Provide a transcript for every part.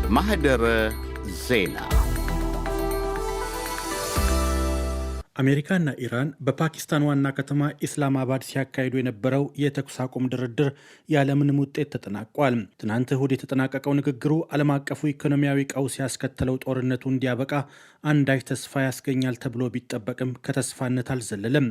ማህደረ ዜና አሜሪካና ኢራን በፓኪስታን ዋና ከተማ ኢስላማባድ ሲያካሂዱ የነበረው የተኩስ አቁም ድርድር ያለምንም ውጤት ተጠናቋል። ትናንት እሁድ የተጠናቀቀው ንግግሩ ዓለም አቀፉ ኢኮኖሚያዊ ቀውስ ያስከተለው ጦርነቱ እንዲያበቃ አንዳች ተስፋ ያስገኛል ተብሎ ቢጠበቅም ከተስፋነት አልዘለለም።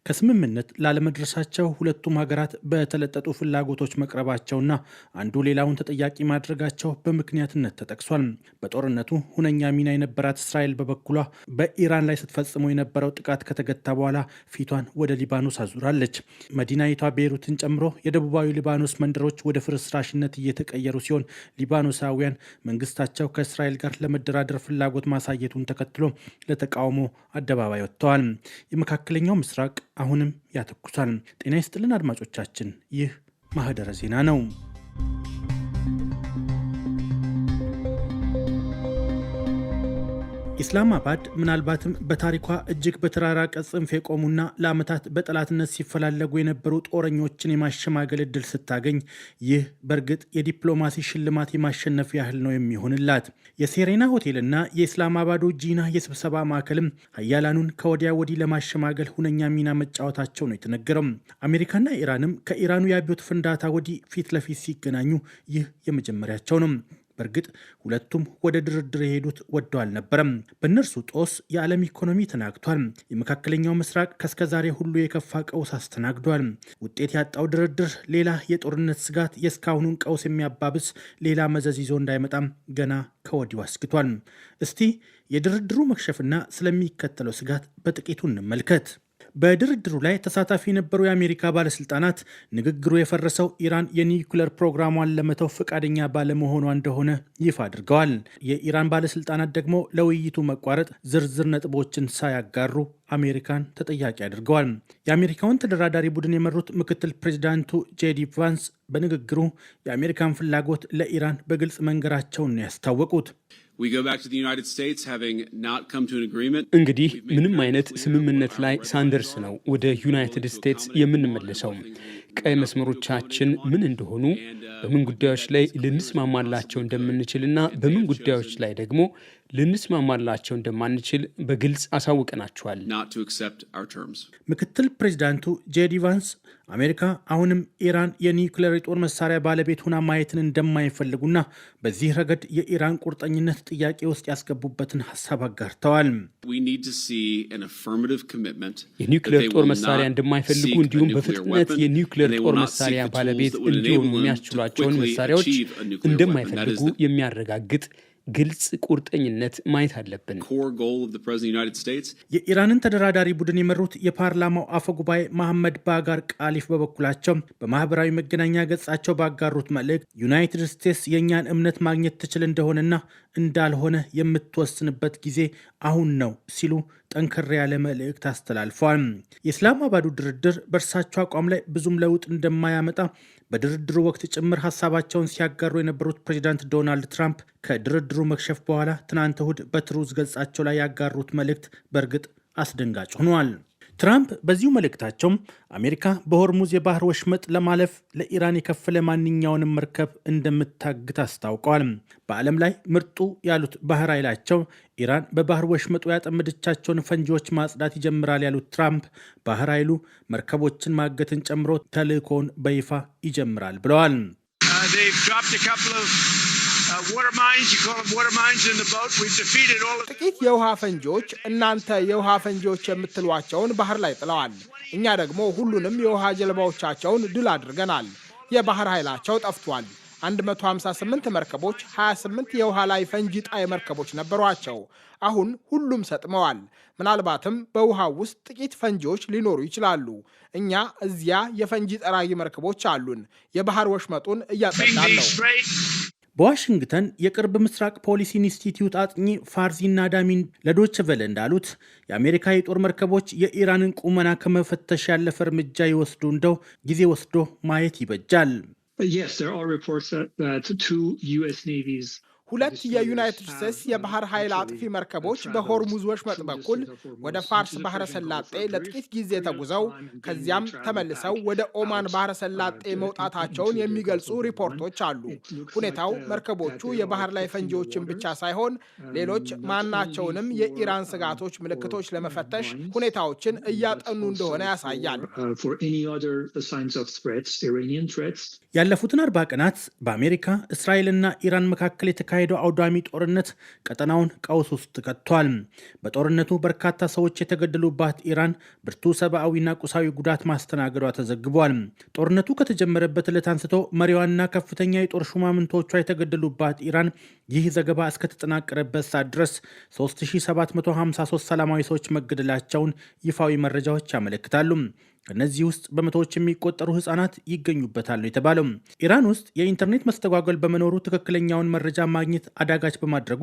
ከስምምነት ላለመድረሳቸው ሁለቱም ሀገራት በተለጠጡ ፍላጎቶች መቅረባቸውና አንዱ ሌላውን ተጠያቂ ማድረጋቸው በምክንያትነት ተጠቅሷል። በጦርነቱ ሁነኛ ሚና የነበራት እስራኤል በበኩሏ በኢራን ላይ ስትፈጽመው የነበረው ጥቃት ከተገታ በኋላ ፊቷን ወደ ሊባኖስ አዙራለች። መዲናይቷ ቤይሩትን ጨምሮ የደቡባዊ ሊባኖስ መንደሮች ወደ ፍርስራሽነት እየተቀየሩ ሲሆን ሊባኖሳውያን መንግስታቸው ከእስራኤል ጋር ለመደራደር ፍላጎት ማሳየቱን ተከትሎ ለተቃውሞ አደባባይ ወጥተዋል። የመካከለኛው ምስራቅ አሁንም ያተኩሳል። ጤና ይስጥልን አድማጮቻችን፣ ይህ ማህደረ ዜና ነው። ኢስላማባድ ምናልባትም በታሪኳ እጅግ በተራራቀ ጽንፍ የቆሙና ለዓመታት በጠላትነት ሲፈላለጉ የነበሩ ጦረኞችን የማሸማገል ዕድል ስታገኝ ይህ በእርግጥ የዲፕሎማሲ ሽልማት የማሸነፍ ያህል ነው የሚሆንላት። የሴሬና ሆቴልና የኢስላማባዱ ጂና የስብሰባ ማዕከልም ሀያላኑን ከወዲያ ወዲህ ለማሸማገል ሁነኛ ሚና መጫወታቸው ነው የተነገረው። አሜሪካና ኢራንም ከኢራኑ የአብዮት ፍንዳታ ወዲህ ፊት ለፊት ሲገናኙ ይህ የመጀመሪያቸው ነው። በእርግጥ ሁለቱም ወደ ድርድር የሄዱት ወደው አልነበረም። በእነርሱ ጦስ የዓለም ኢኮኖሚ ተናግቷል። የመካከለኛው ምስራቅ ከስከዛሬ ሁሉ የከፋ ቀውስ አስተናግዷል። ውጤት ያጣው ድርድር ሌላ የጦርነት ስጋት፣ የእስካሁኑን ቀውስ የሚያባብስ ሌላ መዘዝ ይዞ እንዳይመጣም ገና ከወዲሁ አስግቷል። እስቲ የድርድሩ መክሸፍና ስለሚከተለው ስጋት በጥቂቱ እንመልከት። በድርድሩ ላይ ተሳታፊ የነበሩ የአሜሪካ ባለስልጣናት ንግግሩ የፈረሰው ኢራን የኒውክለር ፕሮግራሟን ለመተው ፈቃደኛ ባለመሆኗ እንደሆነ ይፋ አድርገዋል። የኢራን ባለስልጣናት ደግሞ ለውይይቱ መቋረጥ ዝርዝር ነጥቦችን ሳያጋሩ አሜሪካን ተጠያቂ አድርገዋል። የአሜሪካውን ተደራዳሪ ቡድን የመሩት ምክትል ፕሬዚዳንቱ ጄዲ ቫንስ በንግግሩ የአሜሪካን ፍላጎት ለኢራን በግልጽ መንገራቸውን ነው ያስታወቁት። እንግዲህ ምንም አይነት ስምምነት ላይ ሳንደርስ ነው ወደ ዩናይትድ ስቴትስ የምንመለሰው። ቀይ መስመሮቻችን ምን እንደሆኑ፣ በምን ጉዳዮች ላይ ልንስማማላቸው እንደምንችልና በምን ጉዳዮች ላይ ደግሞ ልንስማማላቸው እንደማንችል በግልጽ አሳውቀናቸዋል። ምክትል ፕሬዚዳንቱ ጄዲ ቫንስ አሜሪካ አሁንም ኢራን የኒውክሌር የጦር መሳሪያ ባለቤት ሆና ማየትን እንደማይፈልጉና በዚህ ረገድ የኢራን ቁርጠኝነት ጥያቄ ውስጥ ያስገቡበትን ሀሳብ አጋርተዋል። የኒውክሌር ጦር መሳሪያ እንደማይፈልጉ እንዲሁም በፍጥነት የኒውክሌር ጦር መሳሪያ ባለቤት እንዲሆኑ የሚያስችሏቸውን መሳሪያዎች እንደማይፈልጉ የሚያረጋግጥ ግልጽ ቁርጠኝነት ማየት አለብን። የኢራንን ተደራዳሪ ቡድን የመሩት የፓርላማው አፈ ጉባኤ መሐመድ ባጋር ቃሊፍ በበኩላቸው በማህበራዊ መገናኛ ገጻቸው ባጋሩት መልእክት ዩናይትድ ስቴትስ የእኛን እምነት ማግኘት ትችል እንደሆነና እንዳልሆነ የምትወስንበት ጊዜ አሁን ነው ሲሉ ጠንከር ያለ መልእክት አስተላልፈዋል። የኢስላማባዱ ድርድር በእርሳቸው አቋም ላይ ብዙም ለውጥ እንደማያመጣ በድርድሩ ወቅት ጭምር ሀሳባቸውን ሲያጋሩ የነበሩት ፕሬዚዳንት ዶናልድ ትራምፕ ከድርድሩ መክሸፍ በኋላ ትናንት እሁድ በትሩዝ ገጻቸው ላይ ያጋሩት መልእክት በእርግጥ አስደንጋጭ ሆኗል። ትራምፕ በዚሁ መልእክታቸው አሜሪካ በሆርሙዝ የባህር ወሽመጥ ለማለፍ ለኢራን የከፈለ ማንኛውንም መርከብ እንደምታግት አስታውቀዋል። በዓለም ላይ ምርጡ ያሉት ባህር ኃይላቸው ኢራን በባህር ወሽመጡ ያጠመደቻቸውን ፈንጂዎች ማጽዳት ይጀምራል ያሉት ትራምፕ ባህር ኃይሉ መርከቦችን ማገትን ጨምሮ ተልዕኮውን በይፋ ይጀምራል ብለዋል። ጥቂት የውሃ ፈንጂዎች እናንተ የውሃ ፈንጂዎች የምትሏቸውን ባህር ላይ ጥለዋል። እኛ ደግሞ ሁሉንም የውሃ ጀልባዎቻቸውን ድል አድርገናል። የባህር ኃይላቸው ጠፍቷል። 158 መርከቦች፣ 28 የውሃ ላይ ፈንጂ ጣይ መርከቦች ነበሯቸው። አሁን ሁሉም ሰጥመዋል። ምናልባትም በውሃ ውስጥ ጥቂት ፈንጂዎች ሊኖሩ ይችላሉ። እኛ እዚያ የፈንጂ ጠራጊ መርከቦች አሉን። የባህር ወሽመጡን እያጸዳን ነው። በዋሽንግተን የቅርብ ምስራቅ ፖሊሲ ኢንስቲትዩት አጥኚ ፋርዚና ዳሚን ለዶይቼ ቬለ እንዳሉት የአሜሪካ የጦር መርከቦች የኢራንን ቁመና ከመፈተሽ ያለፈ እርምጃ ይወስዱ እንደው ጊዜ ወስዶ ማየት ይበጃል። 2 የዩናይትድ ስቴትስ የባህር ኃይል አጥፊ መርከቦች በሆርሙዝ ወሽመጥ በኩል ወደ ፋርስ ባህረ ሰላጤ ለጥቂት ጊዜ ተጉዘው ከዚያም ተመልሰው ወደ ኦማን ባህረ ሰላጤ መውጣታቸውን የሚገልጹ ሪፖርቶች አሉ። ሁኔታው መርከቦቹ የባህር ላይ ፈንጂዎችን ብቻ ሳይሆን ሌሎች ማናቸውንም የኢራን ስጋቶች ምልክቶች ለመፈተሽ ሁኔታዎችን እያጠኑ እንደሆነ ያሳያል። ያለፉትን 40 ቀናት በአሜሪካ እስራኤልና ኢራን መካከል የተካሄደው አውዳሚ ጦርነት ቀጠናውን ቀውስ ውስጥ ከቷል። በጦርነቱ በርካታ ሰዎች የተገደሉባት ኢራን ብርቱ ሰብአዊና ቁሳዊ ጉዳት ማስተናገዷ ተዘግቧል። ጦርነቱ ከተጀመረበት ዕለት አንስቶ መሪዋና ከፍተኛ የጦር ሹማምንቶቿ የተገደሉባት ኢራን ይህ ዘገባ እስከተጠናቀረበት ሰዓት ድረስ 3753 ሰላማዊ ሰዎች መገደላቸውን ይፋዊ መረጃዎች ያመለክታሉ። ከነዚህ ውስጥ በመቶዎች የሚቆጠሩ ህጻናት ይገኙበታል ነው የተባለው። ኢራን ውስጥ የኢንተርኔት መስተጓጎል በመኖሩ ትክክለኛውን መረጃ ማግኘት አዳጋች በማድረጉ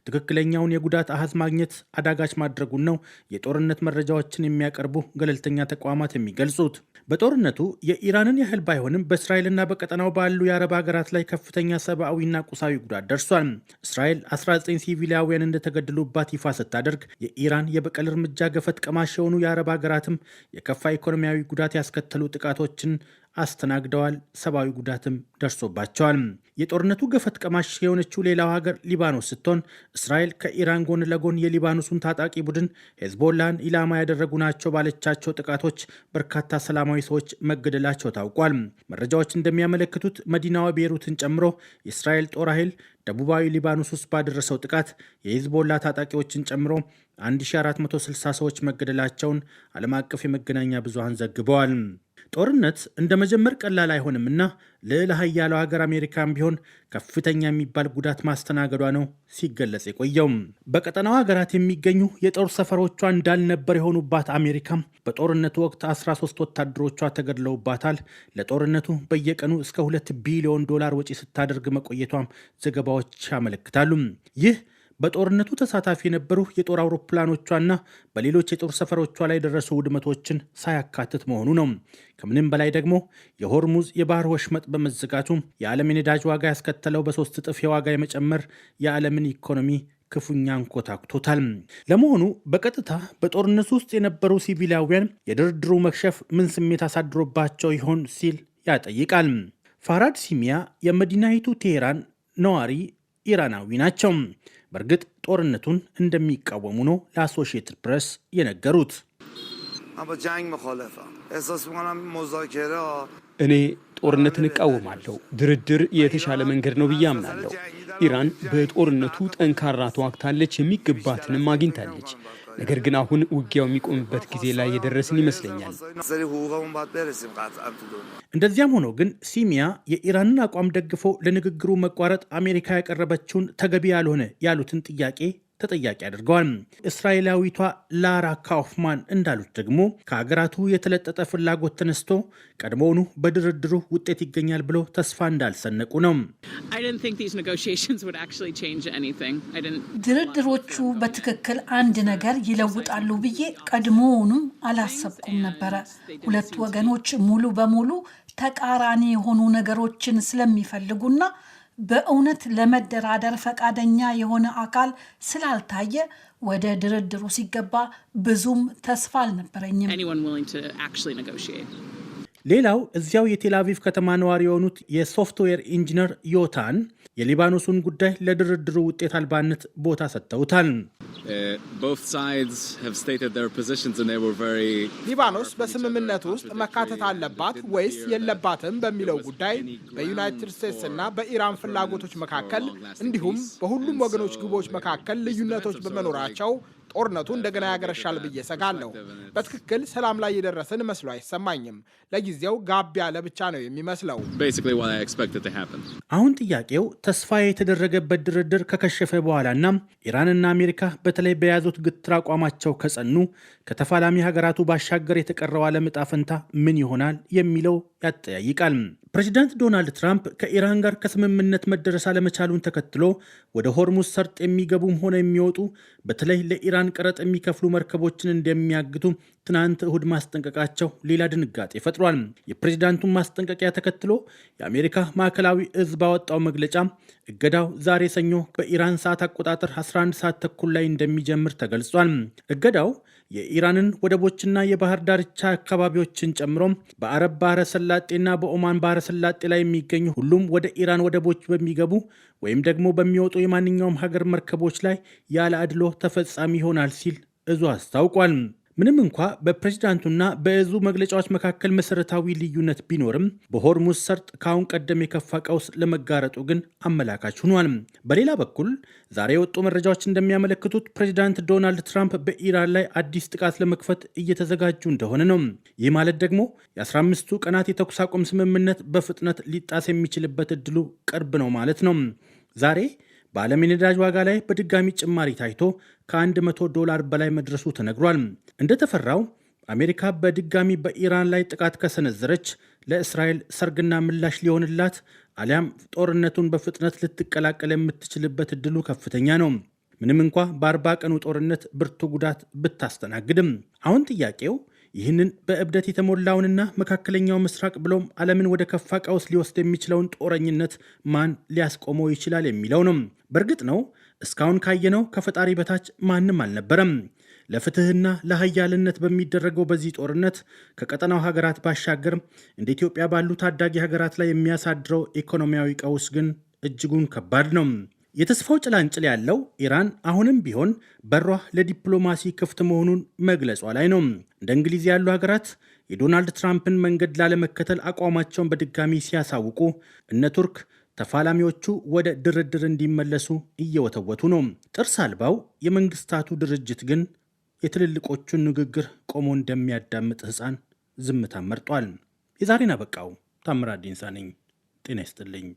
ትክክለኛውን የጉዳት አሃዝ ማግኘት አዳጋች ማድረጉን ነው የጦርነት መረጃዎችን የሚያቀርቡ ገለልተኛ ተቋማት የሚገልጹት። በጦርነቱ የኢራንን ያህል ባይሆንም በእስራኤልና በቀጠናው ባሉ የአረብ ሀገራት ላይ ከፍተኛ ሰብአዊና ቁሳዊ ጉዳት ደርሷል። እስራኤል 19 ሲቪሊያውያን እንደተገደሉባት ይፋ ስታደርግ የኢራን የበቀል እርምጃ ገፈት ቀማሽ የሆኑ የአረብ ሀገራትም የከፋ ኢኮኖሚያዊ ጉዳት ያስከተሉ ጥቃቶችን አስተናግደዋል። ሰብአዊ ጉዳትም ደርሶባቸዋል። የጦርነቱ ገፈት ቀማሽ የሆነችው ሌላው ሀገር ሊባኖስ ስትሆን እስራኤል ከኢራን ጎን ለጎን የሊባኖሱን ታጣቂ ቡድን ሄዝቦላን ኢላማ ያደረጉ ናቸው ባለቻቸው ጥቃቶች በርካታ ሰላማዊ ሰዎች መገደላቸው ታውቋል። መረጃዎች እንደሚያመለክቱት መዲናዋ ቤይሩትን ጨምሮ የእስራኤል ጦር ኃይል ደቡባዊ ሊባኖስ ውስጥ ባደረሰው ጥቃት የሂዝቦላ ታጣቂዎችን ጨምሮ 1460 ሰዎች መገደላቸውን ዓለም አቀፍ የመገናኛ ብዙሃን ዘግበዋል። ጦርነት እንደ መጀመር ቀላል አይሆንምና ልዕለ ኃያለው ሀገር አሜሪካም ቢሆን ከፍተኛ የሚባል ጉዳት ማስተናገዷ ነው ሲገለጽ የቆየው። በቀጠናው ሀገራት የሚገኙ የጦር ሰፈሮቿ እንዳልነበር የሆኑባት አሜሪካም በጦርነቱ ወቅት 13 ወታደሮቿ ተገድለውባታል። ለጦርነቱ በየቀኑ እስከ $2 ቢሊዮን ወጪ ስታደርግ መቆየቷም ዘገባዎች ያመለክታሉ። ይህ በጦርነቱ ተሳታፊ የነበሩ የጦር አውሮፕላኖቿና በሌሎች የጦር ሰፈሮቿ ላይ የደረሱ ውድመቶችን ሳያካትት መሆኑ ነው። ከምንም በላይ ደግሞ የሆርሙዝ የባህር ወሽመጥ በመዘጋቱ የዓለም የነዳጅ ዋጋ ያስከተለው በ3 እጥፍ የዋጋ የመጨመር የዓለምን ኢኮኖሚ ክፉኛ አንኮታኩቶታል። ለመሆኑ በቀጥታ በጦርነቱ ውስጥ የነበሩ ሲቪላውያን የድርድሩ መክሸፍ ምን ስሜት አሳድሮባቸው ይሆን ሲል ያጠይቃል። ፋራድ ሲሚያ የመዲናይቱ ቴሄራን ነዋሪ ኢራናዊ ናቸው። በእርግጥ ጦርነቱን እንደሚቃወሙ ነው ለአሶሺየትድ ፕሬስ የነገሩት። እኔ ጦርነትን እቃወማለሁ። ድርድር የተሻለ መንገድ ነው ብዬ አምናለሁ። ኢራን በጦርነቱ ጠንካራ ተዋግታለች፣ የሚገባትንም አግኝታለች። ነገር ግን አሁን ውጊያው የሚቆምበት ጊዜ ላይ የደረስን ይመስለኛል። እንደዚያም ሆኖ ግን ሲሚያ የኢራንን አቋም ደግፈው ለንግግሩ መቋረጥ አሜሪካ ያቀረበችውን ተገቢ ያልሆነ ያሉትን ጥያቄ ተጠያቂ አድርገዋል። እስራኤላዊቷ ላራ ካውፍማን እንዳሉት ደግሞ ከሀገራቱ የተለጠጠ ፍላጎት ተነስቶ ቀድሞውኑ በድርድሩ ውጤት ይገኛል ብሎ ተስፋ እንዳልሰነቁ ነው። ድርድሮቹ በትክክል አንድ ነገር ይለውጣሉ ብዬ ቀድሞውኑ አላሰብኩም ነበረ። ሁለቱ ወገኖች ሙሉ በሙሉ ተቃራኒ የሆኑ ነገሮችን ስለሚፈልጉና በእውነት ለመደራደር ፈቃደኛ የሆነ አካል ስላልታየ ወደ ድርድሩ ሲገባ ብዙም ተስፋ አልነበረኝም። ሌላው እዚያው የቴል አቪቭ ከተማ ነዋሪ የሆኑት የሶፍትዌር ኢንጂነር ዮታን የሊባኖሱን ጉዳይ ለድርድሩ ውጤት አልባነት ቦታ ሰጥተውታል። ሊባኖስ በስምምነት ውስጥ መካተት አለባት ወይስ የለባትም በሚለው ጉዳይ በዩናይትድ ስቴትስ እና በኢራን ፍላጎቶች መካከል እንዲሁም በሁሉም ወገኖች ግቦች መካከል ልዩነቶች በመኖራቸው ጦርነቱ እንደገና ያገረሻል ብዬ ሰጋለሁ። በትክክል ሰላም ላይ የደረስን መስሎ አይሰማኝም። ለጊዜው ጋብ ያለ ብቻ ነው የሚመስለው። አሁን ጥያቄው ተስፋ የተደረገበት ድርድር ከከሸፈ በኋላና ኢራንና አሜሪካ በተለይ በያዙት ግትር አቋማቸው ከጸኑ ከተፋላሚ ሀገራቱ ባሻገር የተቀረው ዓለም ዕጣ ፈንታ ምን ይሆናል የሚለው ያጠያይቃል። ፕሬዚዳንት ዶናልድ ትራምፕ ከኢራን ጋር ከስምምነት መደረስ አለመቻሉን ተከትሎ ወደ ሆርሙዝ ሰርጥ የሚገቡም ሆነ የሚወጡ በተለይ ለኢራን ቀረጥ የሚከፍሉ መርከቦችን እንደሚያግቱ ትናንት እሁድ ማስጠንቀቃቸው ሌላ ድንጋጤ ፈጥሯል። የፕሬዚዳንቱን ማስጠንቀቂያ ተከትሎ የአሜሪካ ማዕከላዊ እዝ ባወጣው መግለጫ እገዳው ዛሬ ሰኞ በኢራን ሰዓት አቆጣጠር 11 ሰዓት ተኩል ላይ እንደሚጀምር ተገልጿል። እገዳው የኢራንን ወደቦችና የባህር ዳርቻ አካባቢዎችን ጨምሮ በአረብ ባህረ ሰላጤና በኦማን ባህረ ሰላጤ ላይ የሚገኙ ሁሉም ወደ ኢራን ወደቦች በሚገቡ ወይም ደግሞ በሚወጡ የማንኛውም ሀገር መርከቦች ላይ ያለ አድሎ ተፈጻሚ ይሆናል ሲል እዙ አስታውቋል። ምንም እንኳ በፕሬዝዳንቱና በእዙ መግለጫዎች መካከል መሰረታዊ ልዩነት ቢኖርም በሆርሙዝ ሰርጥ ከአሁን ቀደም የከፋ ቀውስ ለመጋረጡ ግን አመላካች ሆኗል። በሌላ በኩል ዛሬ የወጡ መረጃዎች እንደሚያመለክቱት ፕሬዚዳንት ዶናልድ ትራምፕ በኢራን ላይ አዲስ ጥቃት ለመክፈት እየተዘጋጁ እንደሆነ ነው። ይህ ማለት ደግሞ የ15ቱ ቀናት የተኩስ አቁም ስምምነት በፍጥነት ሊጣስ የሚችልበት እድሉ ቅርብ ነው ማለት ነው። ዛሬ በዓለም የነዳጅ ዋጋ ላይ በድጋሚ ጭማሪ ታይቶ ከ$100 በላይ መድረሱ ተነግሯል። እንደተፈራው አሜሪካ በድጋሚ በኢራን ላይ ጥቃት ከሰነዘረች ለእስራኤል ሰርግና ምላሽ ሊሆንላት አሊያም ጦርነቱን በፍጥነት ልትቀላቀል የምትችልበት እድሉ ከፍተኛ ነው። ምንም እንኳ በ40 ቀኑ ጦርነት ብርቱ ጉዳት ብታስተናግድም አሁን ጥያቄው ይህንን በእብደት የተሞላውንና መካከለኛው ምስራቅ ብሎም ዓለምን ወደ ከፋ ቀውስ ሊወስድ የሚችለውን ጦረኝነት ማን ሊያስቆመው ይችላል የሚለው ነው። በእርግጥ ነው እስካሁን ካየነው ከፈጣሪ በታች ማንም አልነበረም። ለፍትህና ለሀያልነት በሚደረገው በዚህ ጦርነት ከቀጠናው ሀገራት ባሻገር እንደ ኢትዮጵያ ባሉ ታዳጊ ሀገራት ላይ የሚያሳድረው ኢኮኖሚያዊ ቀውስ ግን እጅጉን ከባድ ነው። የተስፋው ጭላንጭል ያለው ኢራን አሁንም ቢሆን በሯ ለዲፕሎማሲ ክፍት መሆኑን መግለጿ ላይ ነው። እንደ እንግሊዝ ያሉ ሀገራት የዶናልድ ትራምፕን መንገድ ላለመከተል አቋማቸውን በድጋሚ ሲያሳውቁ፣ እነ ቱርክ ተፋላሚዎቹ ወደ ድርድር እንዲመለሱ እየወተወቱ ነው። ጥርስ አልባው የመንግስታቱ ድርጅት ግን የትልልቆቹን ንግግር ቆሞ እንደሚያዳምጥ ሕፃን ዝምታ መርጧል። የዛሬን አበቃው። ታምራት ዲንሳ ነኝ። ጤና ይስጥልኝ።